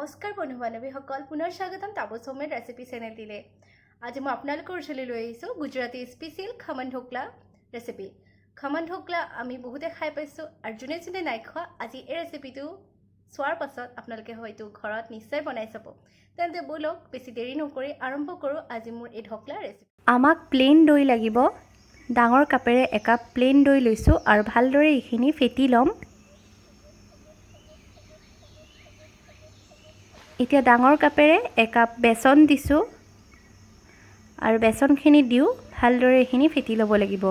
নমস্কাৰ বন্ধু বান্ধৱীসকল, পুনৰ স্বাগতম তাপস হোমমেড ৰেচিপি চেনেলটিলৈ। আজি মই আপোনালোকৰ ওচৰলৈ লৈ আহিছোঁ গুজৰাটী স্পেচিয়েল খমন ঢোকলা ৰেচিপি। খমন ঢোকলা আমি বহুতে খাই পাইছোঁ আৰু যোনে যোনে নাই খোৱা আজি এই ৰেচিপিটো চোৱাৰ পাছত আপোনালোকে হয়তো ঘৰত নিশ্চয় বনাই চাব। তেন্তে বলক বেছি দেৰি নকৰি আৰম্ভ কৰোঁ আজি মোৰ এই ঢোকলা ৰেচিপি। আমাক প্লেন দৈ লাগিব। ডাঙৰ কাপেৰে একাপ প্লেন দৈ লৈছোঁ আৰু ভালদৰে এইখিনি ফেটি ল'ম। এতিয়া ডাঙৰ কাপেৰে একাপ বেসন দিছোঁ আৰু বেসনখিনি দিও ভালদৰে এইখিনি ফেটি ল'ব লাগিব।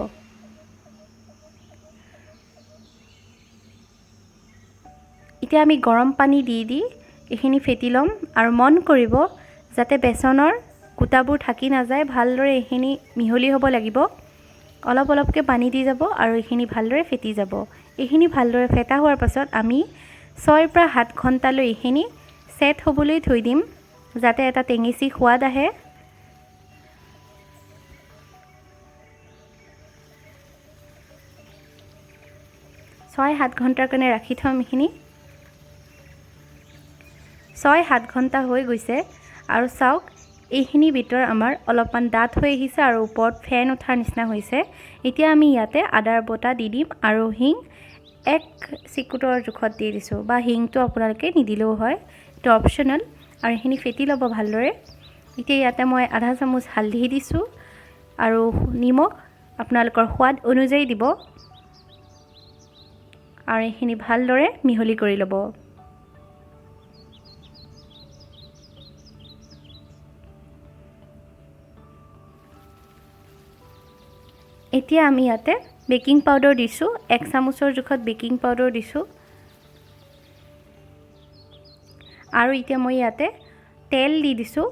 এতিয়া আমি গৰম পানী দি এইখিনি ফেটি ল'ম আৰু মন কৰিব যাতে বেসনৰ গোটাবোৰ থাকি নাযায়, ভালদৰে এইখিনি মিহলি হ'ব লাগিব। অলপ অলপকৈ পানী দি যাব আৰু এইখিনি ভালদৰে ফেটি যাব। এইখিনি ভালদৰে ফেটা হোৱাৰ পাছত আমি 6 পৰা 7 ঘণ্টালৈ এইখিনি সেট হ'বলৈ থৈ দিম যাতে এটা টেঙেচি সোৱাদ আহে। ছয় 7 ঘণ্টাৰ কাৰণে ৰাখি থম। এইখিনি 6-7 ঘণ্টা হৈ গৈছে আৰু চাওক এইখিনি ভিতৰ আমাৰ অলপমান ডাঠ হৈ আহিছে আৰু ওপৰত ফেন উঠাৰ নিচিনা হৈছে। এতিয়া আমি ইয়াতে আদাৰ বটা দি দিম আৰু হিং 1 চিকুটৰ জোখত দি দিছোঁ, বা হিংটো আপোনালোকে নিদিলেও হয়, এইটো অপশ্যনেল। আৰু এইখিনি ফেটি ল'ব ভালদৰে। এতিয়া ইয়াতে মই আধা চামুচ হালধি দিছোঁ আৰু নিমখ আপোনালোকৰ সোৱাদ অনুযায়ী দিব আৰু এইখিনি ভালদৰে মিহলি কৰি ল'ব। এতিয়া আমি ইয়াতে বেকিং পাউডাৰ দিছোঁ, 1 চামুচৰ জোখত বেকিং পাউডাৰ দিছোঁ আৰু এতিয়া মই ইয়াতে তেল দি দিছোঁ।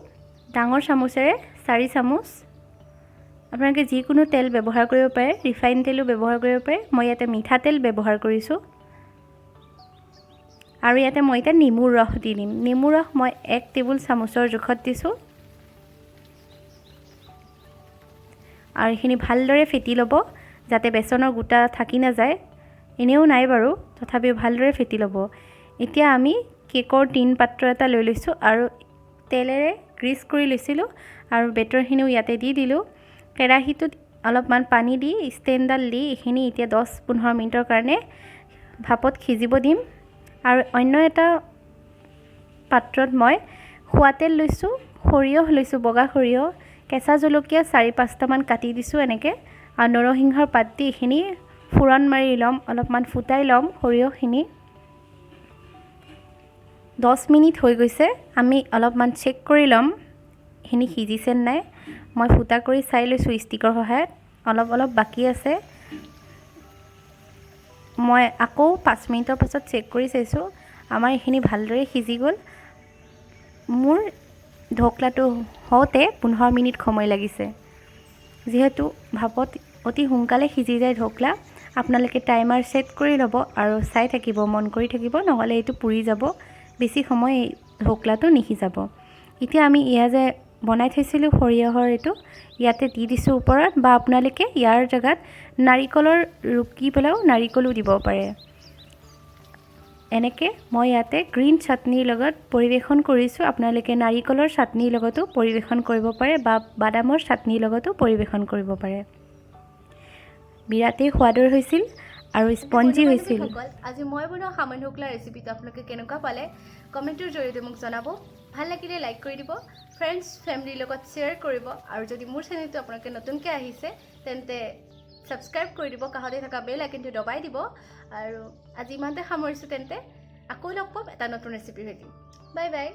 ডাঙৰ চামুচেৰে 4 চামুচ। আপোনালোকে যিকোনো তেল ব্যৱহাৰ কৰিব পাৰে, ৰিফাইন তেলো ব্যৱহাৰ কৰিব পাৰে। মই ইয়াতে মিঠাতেল ব্যৱহাৰ কৰিছোঁ আৰু ইয়াতে মই এতিয়া নেমুৰ ৰস দি দিম। নেমুৰ ৰস মই 1 টেবুল চামুচৰ জোখত দিছোঁ আৰু এইখিনি ভালদৰে ফেটি ল'ব যাতে বেসনৰ গোটা থাকি নাযায়। এনেও নাই বাৰু, তথাপিও ভালদৰে ফেটি ল'ব। এতিয়া আমি কেকৰ টিন পাত্ৰ এটা লৈ লৈছোঁ আৰু তেলেৰে গ্ৰীজ কৰি লৈছিলোঁ আৰু বেটাৰখিনিও ইয়াতে দি দিলোঁ। কেৰাহীটোত অলপমান পানী দি ষ্টেণ্ডডাল দি এইখিনি এতিয়া 10-15 মিনিটৰ কাৰণে ভাপত সিজিব দিম। আৰু অন্য এটা পাত্ৰত মই খোৱা তেল লৈছোঁ, সৰিয়হ লৈছোঁ, বগা সৰিয়হ, কেঁচা জলকীয়া 4-5টামান কাটি দিছোঁ এনেকৈ, আৰু নৰসিংহৰ পাত দি এইখিনি ফুৰণ মাৰি ল'ম, অলপমান ফুটাই ল'ম সৰিয়হখিনি। 10 মিনিট হৈ গৈছে, আমি অলপমান চেক কৰি ল'ম এইখিনি সিজিছে নাই। মই ফুটা কৰি চাই লৈছোঁ ষ্টিকৰ সহায়ত, অলপ অলপ বাকী আছে। মই আকৌ 5 মিনিটৰ পাছত চেক কৰি চাইছোঁ, আমাৰ এইখিনি ভালদৰে সিজি গ'ল। মোৰ ঢোকলাটো হওঁতে 15 মিনিট সময় লাগিছে। যিহেতু ভাপত অতি সোনকালে সিজি যায় ঢোকলা, আপোনালোকে টাইমাৰ ছেট কৰি ল'ব আৰু চাই থাকিব, মন কৰি থাকিব, নহ'লে এইটো পুৰি যাব, বেছি সময় এই ঢোকলাটো নিসিজাব। এতিয়া আমি এয়া যে বনাই থৈছিলোঁ সৰিয়হৰ এইটো ইয়াতে দি দিছোঁ ওপৰত, বা আপোনালোকে ইয়াৰ জেগাত নাৰিকলৰ ৰুকি পেলাইও নাৰিকলো দিব পাৰে। এনেকৈ মই ইয়াতে গ্ৰীণ চাটনিৰ লগত পৰিৱেশন কৰিছোঁ। আপোনালোকে নাৰিকলৰ চাটনিৰ লগতো পৰিৱেশন কৰিব পাৰে বা বাদামৰ চাটনিৰ লগতো পৰিৱেশন কৰিব পাৰে। বিৰাটেই সোৱাদৰ হৈছিল আৰু স্পঞ্জি হৈছিল। আজি মই বনোৱা খমন ঢোকলা ৰেচিপিটো আপোনালোকে কেনেকুৱা পালে কমেণ্টৰ জৰিয়তে মোক জনাব। ভাল লাগিলে লাইক কৰি দিব, ফ্ৰেণ্ডছ ফেমিলিৰ লগত শ্বেয়াৰ কৰিব, আৰু যদি মোৰ চেনেলটো আপোনালোকে নতুনকৈ আহিছে তেন্তে ছাবস্ক্ৰাইব কৰি দিব, কাষতে থকা বেল আইকনটো দবাই দিব। আৰু আজি ইমানতে সামৰিছোঁ, তেন্তে আকৌ লগ পাম এটা নতুন ৰেচিপিৰ সৈতে। Bye bye.